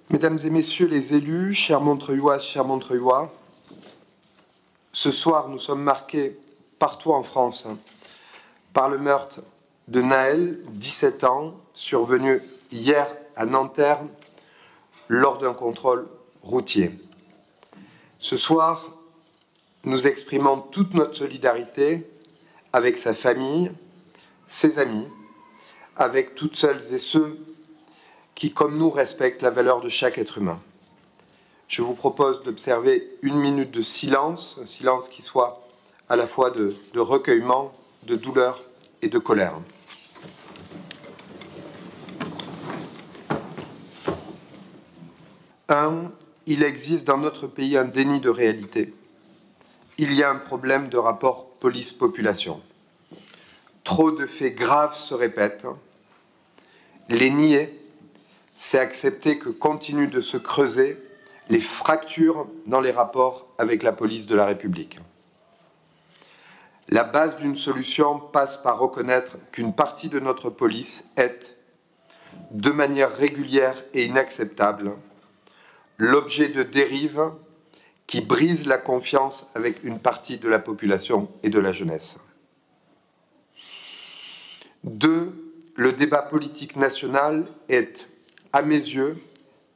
Mesdames et messieurs les élus, chers Montreuilloises, chers Montreuillois, ce soir, nous sommes marqués partout en France par le meurtre de Naël, 17 ans, survenu hier à Nanterre lors d'un contrôle routier. Ce soir, nous exprimons toute notre solidarité avec sa famille, ses amis, avec toutes celles et ceux qui, comme nous, respectent la valeur de chaque être humain. Je vous propose d'observer une minute de silence, un silence qui soit à la fois de recueillement, de douleur et de colère. Il existe dans notre pays un déni de réalité. Il y a un problème de rapport police-population. Trop de faits graves se répètent. Les nier, c'est accepter que continuent de se creuser les fractures dans les rapports avec la police de la République. La base d'une solution passe par reconnaître qu'une partie de notre police est, de manière régulière et inacceptable, l'objet de dérives qui brisent la confiance avec une partie de la population et de la jeunesse. 2. Le débat politique national est, à mes yeux,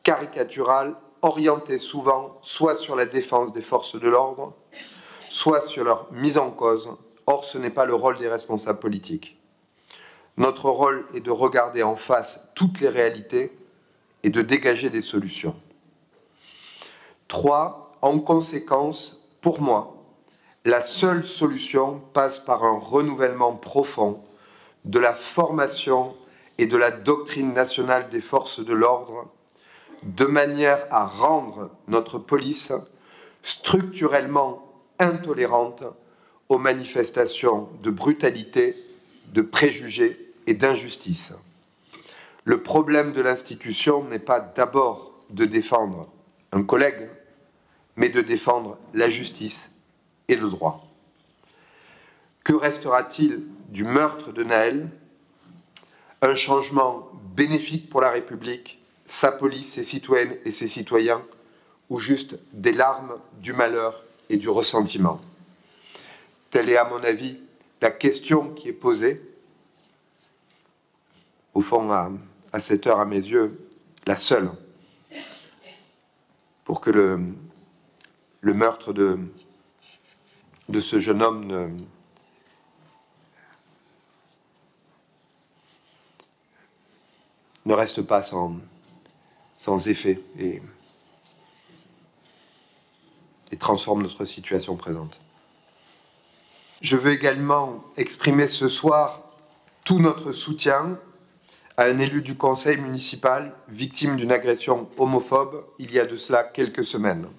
caricatural, orienté souvent soit sur la défense des forces de l'ordre, soit sur leur mise en cause. Or, ce n'est pas le rôle des responsables politiques. Notre rôle est de regarder en face toutes les réalités et de dégager des solutions. 3. En conséquence, pour moi, la seule solution passe par un renouvellement profond de la formation et de la doctrine nationale des forces de l'ordre, de manière à rendre notre police structurellement intolérante aux manifestations de brutalité, de préjugés et d'injustice. Le problème de l'institution n'est pas d'abord de défendre un collègue, mais de défendre la justice et le droit. Que restera-t-il du meurtre de Naël? Un changement bénéfique pour la République, sa police, ses citoyennes et ses citoyens, ou juste des larmes, du malheur et du ressentiment? Telle est, à mon avis, la question qui est posée. Au fond, à cette heure, à mes yeux, la seule, pour que le meurtre de ce jeune homme ne reste pas sans effet et transforme notre situation présente. Je veux également exprimer ce soir tout notre soutien à un élu du conseil municipal victime d'une agression homophobe il y a de cela quelques semaines.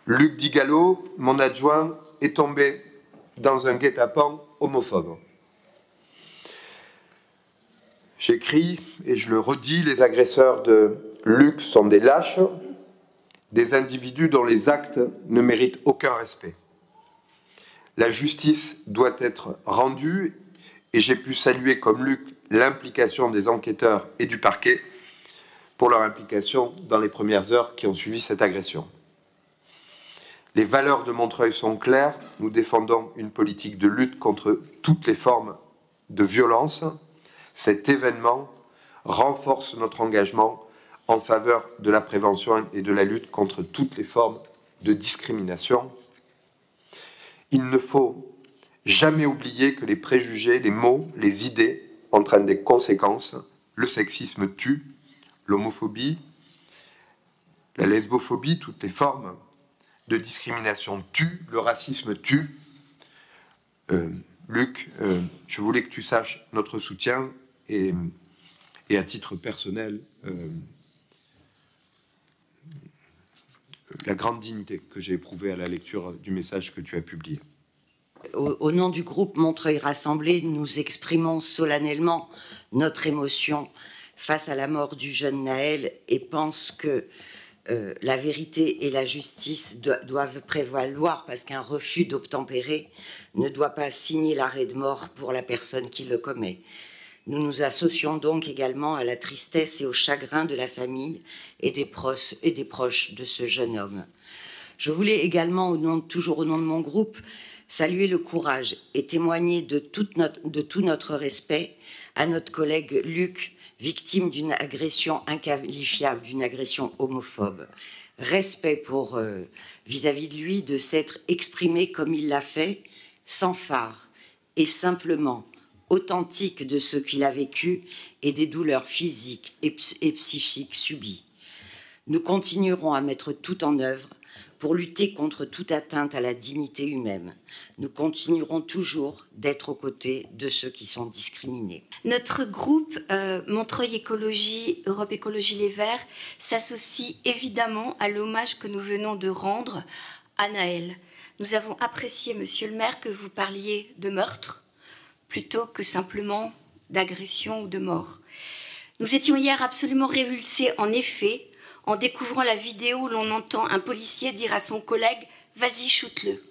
Luc Digalo, mon adjoint, est tombé dans un guet-apens homophobe. J'écris et je le redis, les agresseurs de Luc sont des lâches, des individus dont les actes ne méritent aucun respect. La justice doit être rendue et j'ai pu saluer comme Luc l'implication des enquêteurs et du parquet pour leur implication dans les premières heures qui ont suivi cette agression. Les valeurs de Montreuil sont claires, nous défendons une politique de lutte contre toutes les formes de violence. Cet événement renforce notre engagement en faveur de la prévention et de la lutte contre toutes les formes de discrimination. Il ne faut jamais oublier que les préjugés, les mots, les idées entraînent des conséquences. Le sexisme tue, l'homophobie, la lesbophobie, toutes les formes de discrimination tuent, le racisme tue. Luc, je voulais que tu saches notre soutien et à titre personnel, la grande dignité que j'ai éprouvée à la lecture du message que tu as publié. Au nom du groupe Montreuil Rassemblé, nous exprimons solennellement notre émotion face à la mort du jeune Naël et pense que la vérité et la justice doivent prévaloir parce qu'un refus d'obtempérer ne doit pas signer l'arrêt de mort pour la personne qui le commet. Nous nous associons donc également à la tristesse et au chagrin de la famille et des proches de ce jeune homme. Je voulais également, toujours au nom de mon groupe, saluer le courage et témoigner de tout notre respect à notre collègue Luc, victime d'une agression inqualifiable, d'une agression homophobe. Respect pour vis-à-vis de lui de s'être exprimé comme il l'a fait, sans phare et simplement authentique de ce qu'il a vécu et des douleurs physiques et psychiques subies. Nous continuerons à mettre tout en œuvre pour lutter contre toute atteinte à la dignité humaine. Nous continuerons toujours d'être aux côtés de ceux qui sont discriminés. Notre groupe Montreuil Écologie, Europe Écologie Les Verts s'associe évidemment à l'hommage que nous venons de rendre à Nahel. Nous avons apprécié, monsieur le maire, que vous parliez de meurtre plutôt que simplement d'agression ou de mort. Nous étions hier absolument révulsés, en effet, en découvrant la vidéo où l'on entend un policier dire à son collègue « Vas-y, shoot-le ».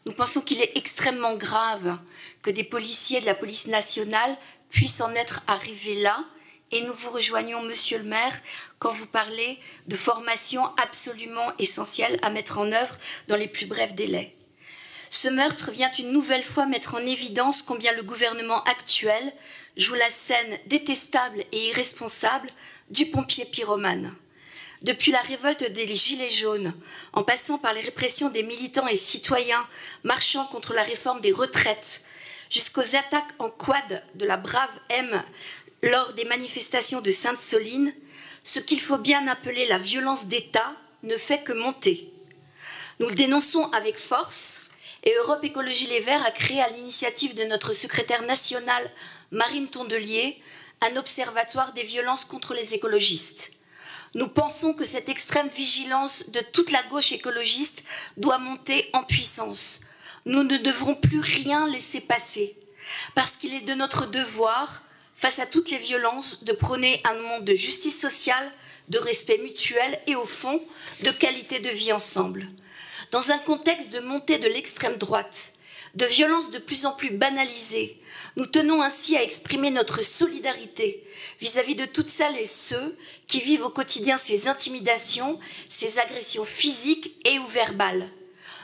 Nous pensons qu'il est extrêmement grave que des policiers de la police nationale puissent en être arrivés là, et nous vous rejoignons, monsieur le maire, quand vous parlez de formation absolument essentielle à mettre en œuvre dans les plus brefs délais. Ce meurtre vient une nouvelle fois mettre en évidence combien le gouvernement actuel joue la scène détestable et irresponsable du pompier pyromane. Depuis la révolte des Gilets jaunes, en passant par les répressions des militants et citoyens marchant contre la réforme des retraites, jusqu'aux attaques en quad de la brave M lors des manifestations de Sainte-Soline, ce qu'il faut bien appeler la violence d'État ne fait que monter. Nous le dénonçons avec force et Europe Écologie Les Verts a créé à l'initiative de notre secrétaire nationale Marine Tondelier un observatoire des violences contre les écologistes. Nous pensons que cette extrême vigilance de toute la gauche écologiste doit monter en puissance. Nous ne devrons plus rien laisser passer, parce qu'il est de notre devoir, face à toutes les violences, de prôner un monde de justice sociale, de respect mutuel et, au fond, de qualité de vie ensemble. Dans un contexte de montée de l'extrême droite, de violences de plus en plus banalisées, nous tenons ainsi à exprimer notre solidarité vis-à-vis de toutes celles et ceux qui vivent au quotidien ces intimidations, ces agressions physiques et ou verbales.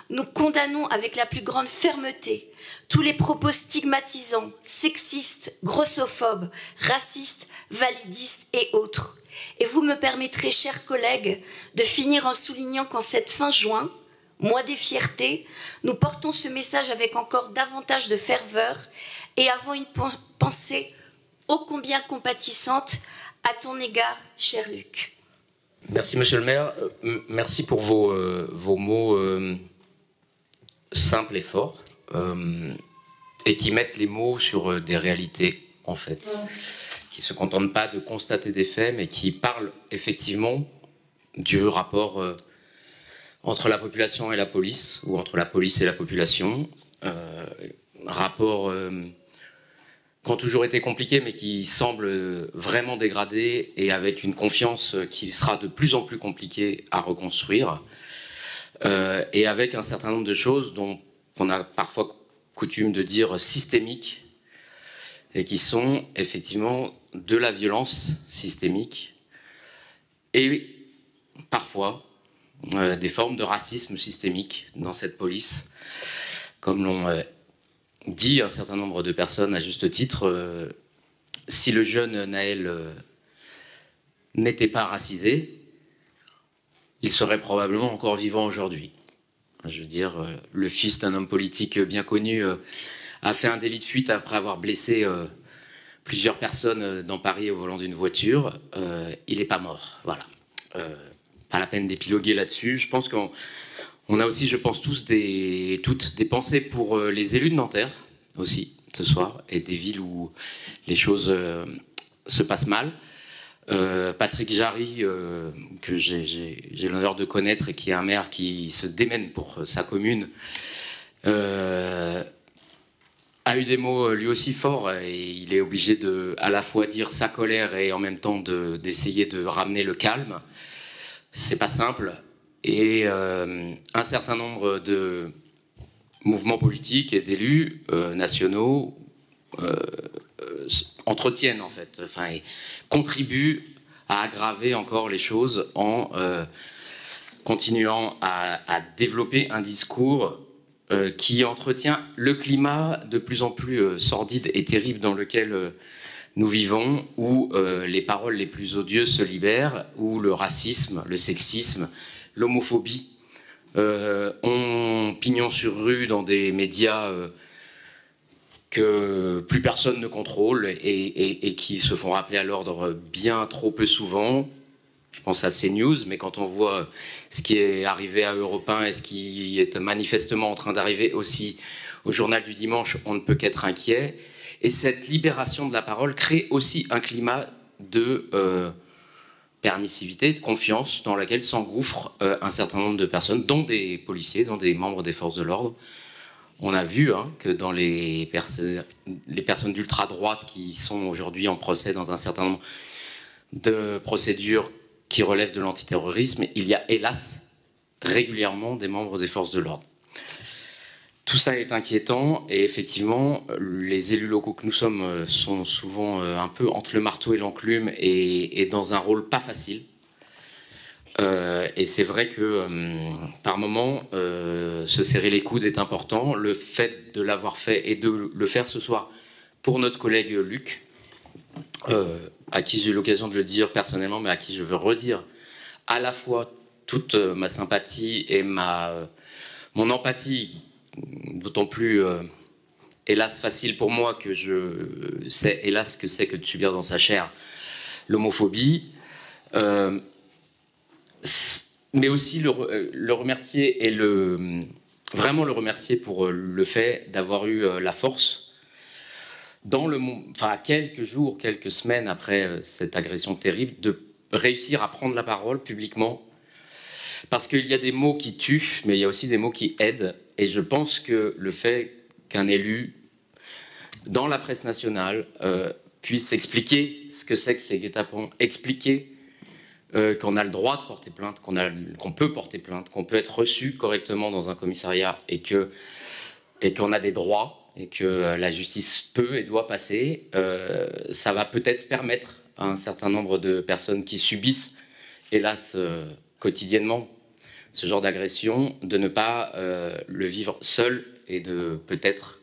Nous condamnons avec la plus grande fermeté tous les propos stigmatisants, sexistes, grossophobes, racistes, validistes et autres. Et vous me permettrez, chers collègues, de finir en soulignant qu'en cette fin juin, mois des fiertés, nous portons ce message avec encore davantage de ferveur et avons une pensée ô combien compatissante à ton égard, cher Luc. Merci, monsieur le maire. Merci pour vos mots simples et forts et qui mettent les mots sur des réalités, en fait, qui ne se contentent pas de constater des faits, mais qui parlent effectivement du rapport entre la population et la police, ou entre la police et la population, rapport qui ont toujours été compliqués, mais qui semblent vraiment dégradés et avec une confiance qui sera de plus en plus compliquée à reconstruire, et avec un certain nombre de choses dont on a parfois coutume de dire systémiques, et qui sont effectivement de la violence systémique, et parfois des formes de racisme systémique dans cette police, comme l'ont dit un certain nombre de personnes à juste titre. Si le jeune Nahel n'était pas racisé, il serait probablement encore vivant aujourd'hui. Je veux dire, le fils d'un homme politique bien connu a fait un délit de fuite après avoir blessé plusieurs personnes dans Paris au volant d'une voiture. Il n'est pas mort, voilà. Pas la peine d'épiloguer là-dessus. Je pense qu'on a aussi, je pense, toutes des pensées pour les élus de Nanterre aussi, ce soir, et des villes où les choses se passent mal. Patrick Jarry, que j'ai l'honneur de connaître et qui est un maire qui se démène pour sa commune, a eu des mots lui aussi forts, et il est obligé de à la fois dire sa colère et en même temps d'essayer de ramener le calme. C'est pas simple, et un certain nombre de mouvements politiques et d'élus nationaux entretiennent en fait, enfin, et contribuent à aggraver encore les choses en continuant à développer un discours qui entretient le climat de plus en plus sordide et terrible dans lequel nous vivons, où les paroles les plus odieuses se libèrent, où le racisme, le sexisme, l'homophobie ont pignon sur rue dans des médias que plus personne ne contrôle et qui se font rappeler à l'ordre bien trop peu souvent. Je pense à CNews, mais quand on voit ce qui est arrivé à Europe 1 et ce qui est manifestement en train d'arriver aussi au journal du dimanche, on ne peut qu'être inquiet. Et cette libération de la parole crée aussi un climat de permissivité, de confiance, dans laquelle s'engouffrent un certain nombre de personnes, dont des policiers, dont des membres des forces de l'ordre. On a vu que dans les personnes d'ultra-droite qui sont aujourd'hui en procès dans un certain nombre de procédures qui relèvent de l'antiterrorisme, il y a hélas régulièrement des membres des forces de l'ordre. Tout ça est inquiétant et effectivement, les élus locaux que nous sommes sont souvent un peu entre le marteau et l'enclume et dans un rôle pas facile. Et c'est vrai que par moment, se serrer les coudes est important. Le fait de l'avoir fait et de le faire ce soir pour notre collègue Luc, à qui j'ai eu l'occasion de le dire personnellement, mais à qui je veux redire à la fois toute ma sympathie et mon empathie, d'autant plus, hélas, facile pour moi que je sais, hélas, ce que c'est que de subir dans sa chair l'homophobie. Mais aussi le remercier et vraiment le remercier pour le fait d'avoir eu la force, à quelques jours, quelques semaines après cette agression terrible, de réussir à prendre la parole publiquement. Parce qu'il y a des mots qui tuent, mais il y a aussi des mots qui aident. Et je pense que le fait qu'un élu, dans la presse nationale, puisse expliquer ce que c'est que ces guet-apens, expliquer qu'on a le droit de porter plainte, qu'on peut porter plainte, qu'on peut être reçu correctement dans un commissariat et qu'on a des droits et que la justice peut et doit passer, ça va peut-être permettre à un certain nombre de personnes qui subissent, hélas, quotidiennement ce genre d'agression, de ne pas le vivre seul et de peut-être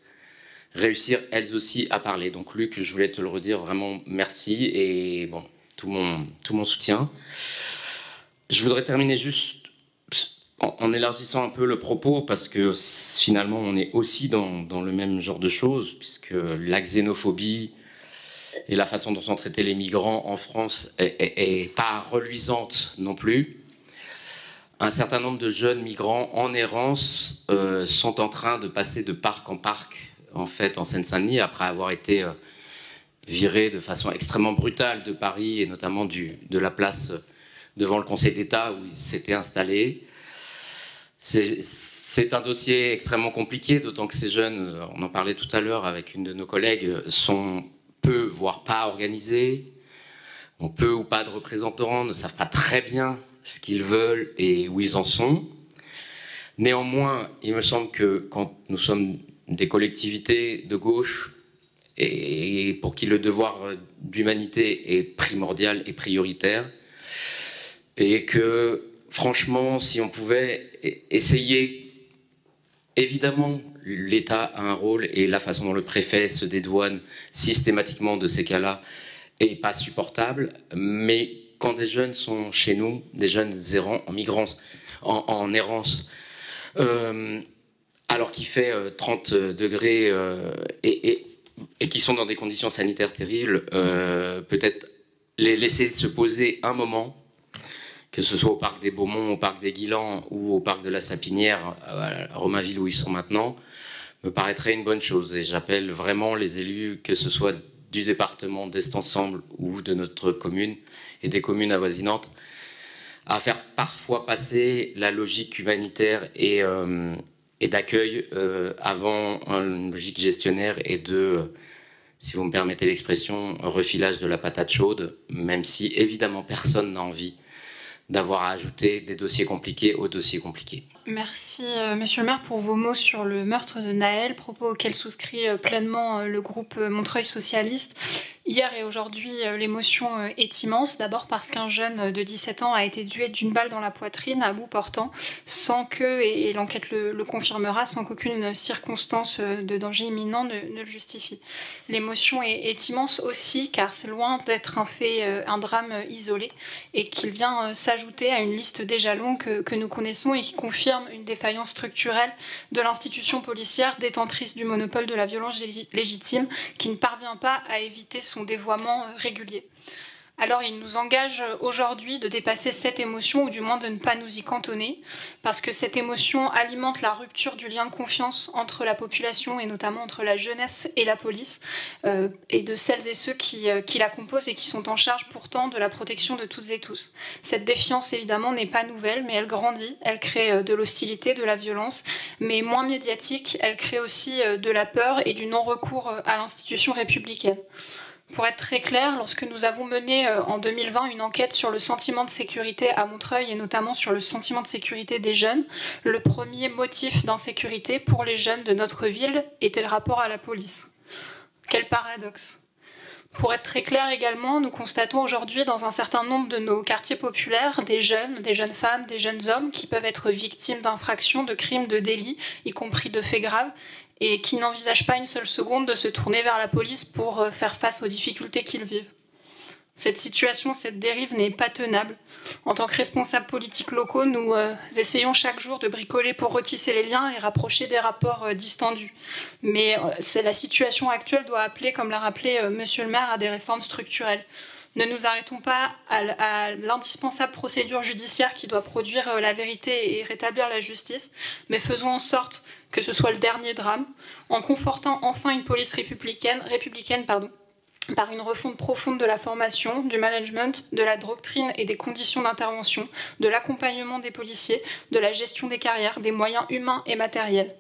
réussir elles aussi à parler. Donc Luc, je voulais te le redire, vraiment merci et bon, tout mon soutien. Je voudrais terminer juste en élargissant un peu le propos, parce que finalement on est aussi dans le même genre de choses, puisque la xénophobie et la façon dont sont traités les migrants en France est pas reluisante non plus. Un certain nombre de jeunes migrants en errance sont en train de passer de parc en parc, en fait, en Seine-Saint-Denis, après avoir été virés de façon extrêmement brutale de Paris, et notamment de la place devant le Conseil d'État où ils s'étaient installés. C'est un dossier extrêmement compliqué, d'autant que ces jeunes, on en parlait tout à l'heure avec une de nos collègues, sont peu, voire pas organisés, ont peu ou pas de représentants, ne savent pas très bien ce qu'ils veulent et où ils en sont. Néanmoins, il me semble que quand nous sommes des collectivités de gauche, et pour qui le devoir d'humanité est primordial et prioritaire, et que franchement, si on pouvait essayer, évidemment, l'État a un rôle, et la façon dont le préfet se dédouane systématiquement de ces cas-là est pas supportable, mais quand des jeunes sont chez nous, des jeunes errants, en errance, alors qu'il fait 30 degrés et qui sont dans des conditions sanitaires terribles, peut-être les laisser se poser un moment, que ce soit au parc des Beaumont, au parc des Guilans ou au parc de la Sapinière, à Romainville où ils sont maintenant, me paraîtrait une bonne chose. Et j'appelle vraiment les élus, que ce soit du département d'Est Ensemble ou de notre commune et des communes avoisinantes, à faire parfois passer la logique humanitaire et d'accueil avant une logique gestionnaire et de, si vous me permettez l'expression, refilage de la patate chaude, même si évidemment personne n'a envie d'avoir à ajouter des dossiers compliqués aux dossiers compliqués. Merci, monsieur le maire, pour vos mots sur le meurtre de Nahel, propos auxquels souscrit pleinement le groupe Montreuil Socialiste. Hier et aujourd'hui, l'émotion est immense. D'abord parce qu'un jeune de 17 ans a été tué d'une balle dans la poitrine à bout portant, sans que, et l'enquête le confirmera, sans qu'aucune circonstance de danger imminent ne le justifie. L'émotion est immense aussi car c'est loin d'être un drame isolé et qu'il vient s'ajouter à une liste déjà longue que nous connaissons et qui confirme une défaillance structurelle de l'institution policière détentrice du monopole de la violence légitime qui ne parvient pas à éviter son dévoiement régulier. Alors il nous engage aujourd'hui de dépasser cette émotion, ou du moins de ne pas nous y cantonner, parce que cette émotion alimente la rupture du lien de confiance entre la population, et notamment entre la jeunesse et la police, et de celles et ceux qui la composent et qui sont en charge pourtant de la protection de toutes et tous. Cette défiance, évidemment, n'est pas nouvelle, mais elle grandit, elle crée de l'hostilité, de la violence, mais moins médiatique, elle crée aussi de la peur et du non-recours à l'institution républicaine. Pour être très clair, lorsque nous avons mené en 2020 une enquête sur le sentiment de sécurité à Montreuil et notamment sur le sentiment de sécurité des jeunes, le premier motif d'insécurité pour les jeunes de notre ville était le rapport à la police. Quel paradoxe! Pour être très clair également, nous constatons aujourd'hui dans un certain nombre de nos quartiers populaires des jeunes femmes, des jeunes hommes qui peuvent être victimes d'infractions, de crimes, de délits, y compris de faits graves, et qui n'envisagent pas une seule seconde de se tourner vers la police pour faire face aux difficultés qu'ils vivent. Cette situation, cette dérive n'est pas tenable. En tant que responsables politiques locaux, nous essayons chaque jour de bricoler pour retisser les liens et rapprocher des rapports distendus. Mais la situation actuelle doit appeler, comme l'a rappelé Monsieur le maire, à des réformes structurelles. Ne nous arrêtons pas à l'indispensable procédure judiciaire qui doit produire la vérité et rétablir la justice, mais faisons en sorte que ce soit le dernier drame, en confortant enfin une police républicaine, par une refonte profonde de la formation, du management, de la doctrine et des conditions d'intervention, de l'accompagnement des policiers, de la gestion des carrières, des moyens humains et matériels.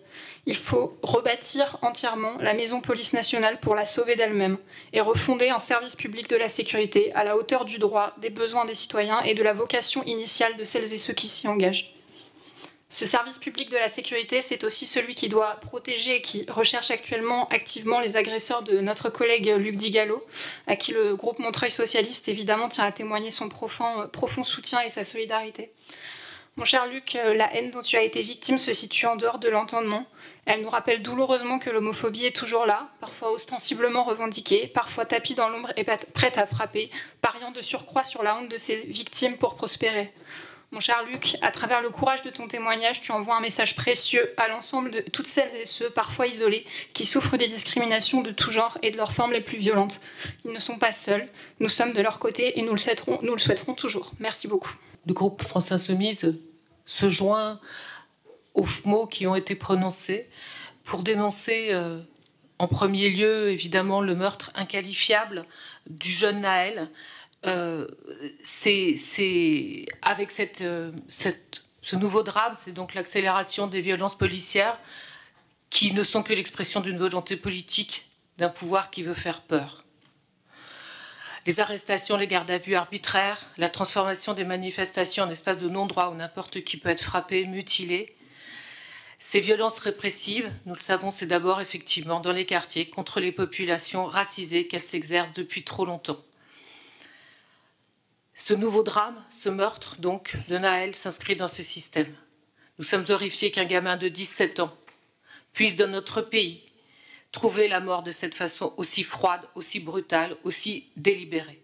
Il faut rebâtir entièrement la maison police nationale pour la sauver d'elle-même et refonder un service public de la sécurité à la hauteur du droit, des besoins des citoyens et de la vocation initiale de celles et ceux qui s'y engagent. Ce service public de la sécurité, c'est aussi celui qui doit protéger et qui recherche actuellement activement les agresseurs de notre collègue Luc Digallo, à qui le groupe Montreuil Socialiste, évidemment, tient à témoigner son profond soutien et sa solidarité. Mon cher Luc, la haine dont tu as été victime se situe en dehors de l'entendement. Elle nous rappelle douloureusement que l'homophobie est toujours là, parfois ostensiblement revendiquée, parfois tapie dans l'ombre et prête à frapper, pariant de surcroît sur la honte de ses victimes pour prospérer. Mon cher Luc, à travers le courage de ton témoignage, tu envoies un message précieux à l'ensemble de toutes celles et ceux, parfois isolés, qui souffrent des discriminations de tout genre et de leurs formes les plus violentes. Ils ne sont pas seuls, nous sommes de leur côté et nous le souhaiterons toujours. Merci beaucoup. Le groupe France Insoumise se joint aux mots qui ont été prononcés pour dénoncer en premier lieu, évidemment, le meurtre inqualifiable du jeune Naël. C'est avec ce nouveau drame, c'est donc l'accélération des violences policières qui ne sont que l'expression d'une volonté politique, d'un pouvoir qui veut faire peur. Les arrestations, les gardes à vue arbitraires, la transformation des manifestations en espace de non-droit où n'importe qui peut être frappé, mutilé. Ces violences répressives, nous le savons, c'est d'abord effectivement dans les quartiers contre les populations racisées qu'elles s'exercent depuis trop longtemps. Ce nouveau drame, ce meurtre donc de Naël s'inscrit dans ce système. Nous sommes horrifiés qu'un gamin de 17 ans puisse dans notre pays trouver la mort de cette façon aussi froide, aussi brutale, aussi délibérée.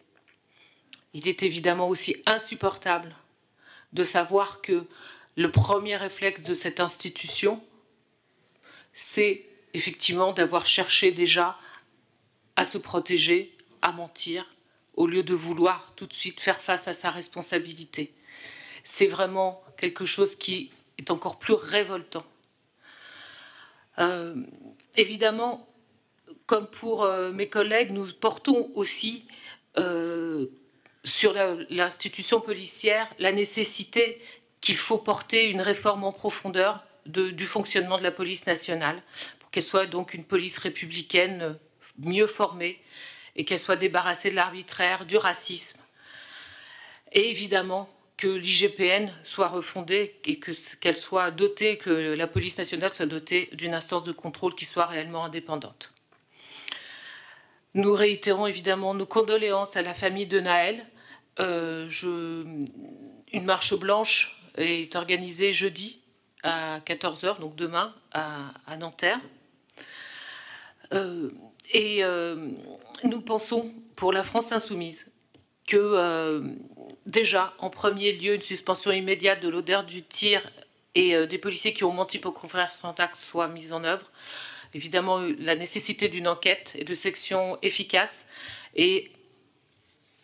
Il est évidemment aussi insupportable de savoir que le premier réflexe de cette institution, c'est effectivement d'avoir cherché déjà à se protéger, à mentir, au lieu de vouloir tout de suite faire face à sa responsabilité. C'est vraiment quelque chose qui est encore plus révoltant. Évidemment, comme pour mes collègues, nous portons aussi sur l'institution policière la nécessité qu'il faut porter une réforme en profondeur du fonctionnement de la police nationale, pour qu'elle soit donc une police républicaine mieux formée, et qu'elle soit débarrassée de l'arbitraire, du racisme. Et évidemment que l'IGPN soit refondée et qu'elle soit dotée, que la police nationale soit dotée d'une instance de contrôle qui soit réellement indépendante. Nous réitérons évidemment nos condoléances à la famille de Nahel. Une marche blanche est organisée jeudi à 14h, donc demain, à Nanterre. Nous pensons, pour la France insoumise, que déjà, en premier lieu, une suspension immédiate de l'odeur du tir et des policiers qui ont menti pour conférer son acte soit mise en œuvre. Évidemment, la nécessité d'une enquête et de sections efficaces. Et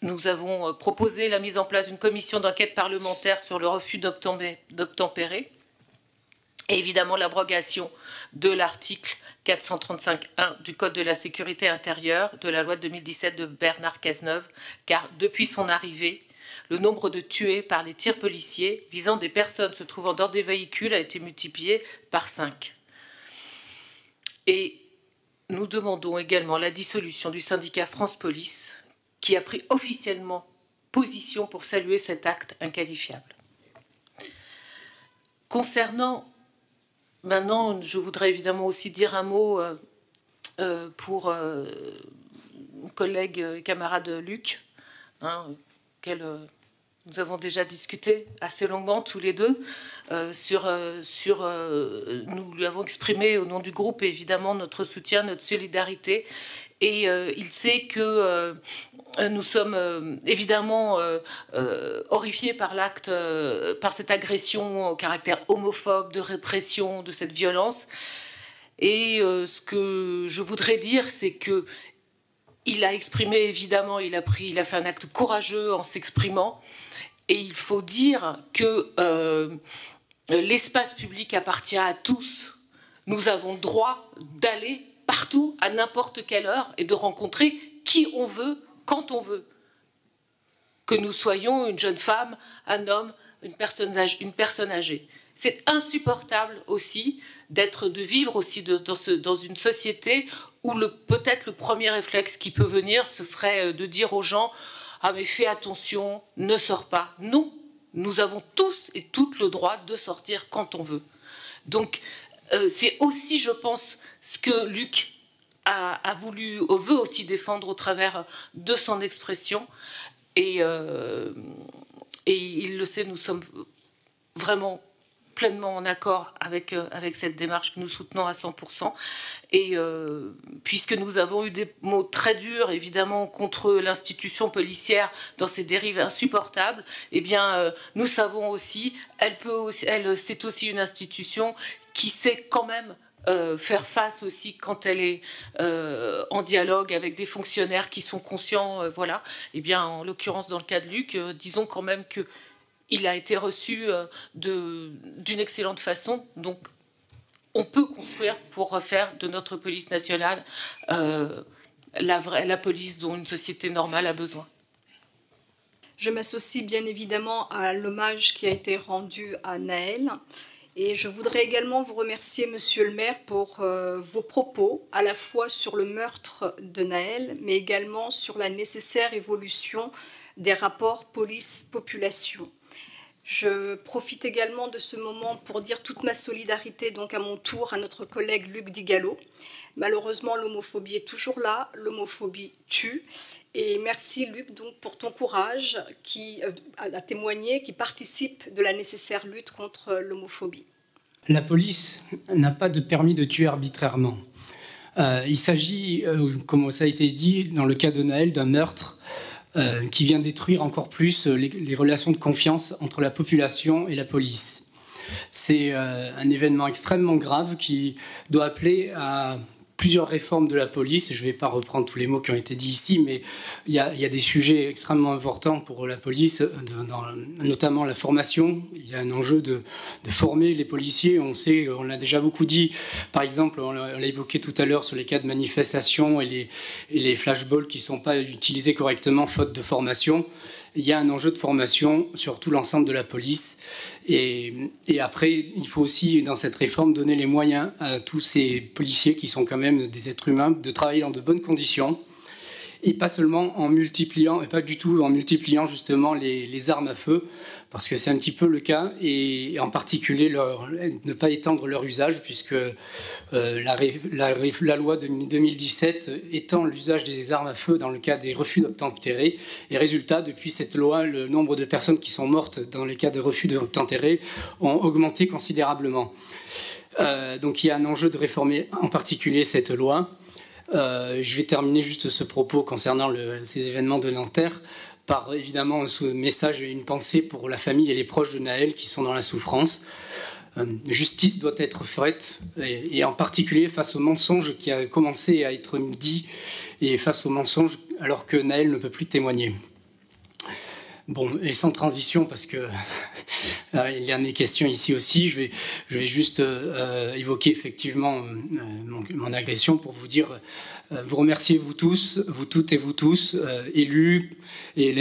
nous avons proposé la mise en place d'une commission d'enquête parlementaire sur le refus d'obtempérer. Et évidemment, l'abrogation de l'article 435.1 du Code de la sécurité intérieure de la loi de 2017 de Bernard Cazeneuve, car depuis son arrivée, le nombre de tués par les tirs policiers visant des personnes se trouvant dans des véhicules a été multiplié par 5. Et nous demandons également la dissolution du syndicat France Police, qui a pris officiellement position pour saluer cet acte inqualifiable. Concernant, maintenant, je voudrais évidemment aussi dire un mot pour mon collègue et camarade Luc, auquel nous avons déjà discuté assez longuement tous les deux. Nous lui avons exprimé au nom du groupe évidemment notre soutien, notre solidarité. Et il sait que nous sommes évidemment horrifiés par l'acte, par cette agression au caractère homophobe, de répression, de cette violence. Et ce que je voudrais dire, c'est que il a exprimé évidemment, il a fait un acte courageux en s'exprimant. Et il faut dire que l'espace public appartient à tous. Nous avons droit d'aller partout, à n'importe quelle heure, et de rencontrer qui on veut, quand on veut. Que nous soyons une jeune femme, un homme, une personne âgée. C'est insupportable aussi de vivre aussi dans une société où peut-être le premier réflexe qui peut venir, ce serait de dire aux gens « Ah mais fais attention, ne sors pas ». Non, nous avons tous et toutes le droit de sortir quand on veut. Donc c'est aussi, je pense, ce que Luc veut aussi défendre au travers de son expression. Et il le sait, nous sommes vraiment pleinement en accord avec cette démarche que nous soutenons à 100%. Et puisque nous avons eu des mots très durs, évidemment, contre l'institution policière dans ses dérives insupportables, eh bien, nous savons aussi, c'est aussi une institution qui sait quand même faire face aussi quand elle est en dialogue avec des fonctionnaires qui sont conscients, voilà. Eh bien, en l'occurrence, dans le cas de Luc, disons quand même qu'il a été reçu d'une excellente façon. Donc, on peut construire pour refaire de notre police nationale la police dont une société normale a besoin. Je m'associe bien évidemment à l'hommage qui a été rendu à Nahel. Et je voudrais également vous remercier, Monsieur le maire, pour vos propos, à la fois sur le meurtre de Nahel, mais également sur la nécessaire évolution des rapports police-population. Je profite également de ce moment pour dire toute ma solidarité donc à mon tour à notre collègue Luc Digallo. Malheureusement, l'homophobie est toujours là, l'homophobie tue. Et merci Luc donc pour ton courage qui a témoigné, qui participe de la nécessaire lutte contre l'homophobie. La police n'a pas de permis de tuer arbitrairement. Il s'agit, comme ça a été dit, dans le cas de Nahel, d'un meurtre qui vient détruire encore plus les relations de confiance entre la population et la police. C'est un événement extrêmement grave qui doit appeler à plusieurs réformes de la police. Je ne vais pas reprendre tous les mots qui ont été dits ici, mais il y a des sujets extrêmement importants pour la police, notamment la formation. Il y a un enjeu de former les policiers. On sait, on l'a déjà beaucoup dit, par exemple, on l'a évoqué tout à l'heure sur les cas de manifestations et les flashballs qui ne sont pas utilisés correctement faute de formation. Il y a un enjeu de formation sur tout l'ensemble de la police. Et après, il faut aussi, dans cette réforme, donner les moyens à tous ces policiers qui sont quand même des êtres humains de travailler dans de bonnes conditions et pas seulement en multipliant, et pas du tout en multipliant justement les armes à feu, parce que c'est un petit peu le cas, et en particulier ne pas étendre leur usage, puisque la loi de 2017 étend l'usage des armes à feu dans le cas des refus d'obtempérer, et résultat, depuis cette loi, le nombre de personnes qui sont mortes dans les cas de refus d'obtempérer ont augmenté considérablement. Donc il y a un enjeu de réformer en particulier cette loi. Je vais terminer juste ce propos concernant ces événements de Nanterre par évidemment un message et une pensée pour la famille et les proches de Nahel qui sont dans la souffrance. Justice doit être faite, et en particulier face au mensonge qui a commencé à être dit, et face au mensonge alors que Nahel ne peut plus témoigner. Bon, et sans transition, parce que il y a des questions ici aussi, je vais juste évoquer effectivement mon agression pour vous dire, vous remercier vous tous, vous toutes et vous tous, élus, et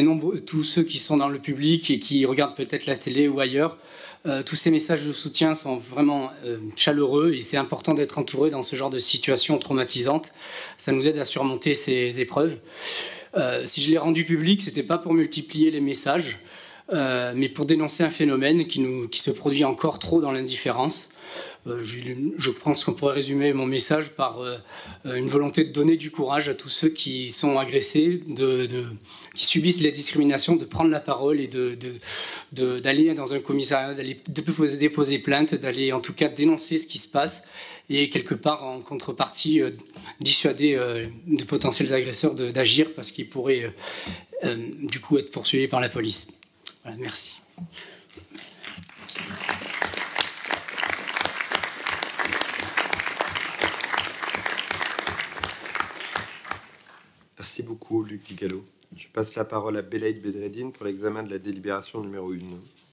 tous ceux qui sont dans le public et qui regardent peut-être la télé ou ailleurs. Tous ces messages de soutien sont vraiment chaleureux, et c'est important d'être entouré dans ce genre de situation traumatisante. Ça nous aide à surmonter ces épreuves. Si je l'ai rendu public, ce n'était pas pour multiplier les messages, mais pour dénoncer un phénomène qui se produit encore trop dans l'indifférence. Je pense qu'on pourrait résumer mon message par une volonté de donner du courage à tous ceux qui sont agressés, qui subissent les discriminations, de prendre la parole et d'aller dans un commissariat, d'aller déposer plainte, d'aller en tout cas dénoncer ce qui se passe, et quelque part en contrepartie dissuader de potentiels agresseurs d'agir, parce qu'ils pourraient du coup être poursuivis par la police. Voilà, merci. Merci beaucoup, Luc Gallo. Je passe la parole à Belaïd Bedreddine pour l'examen de la délibération numéro 1.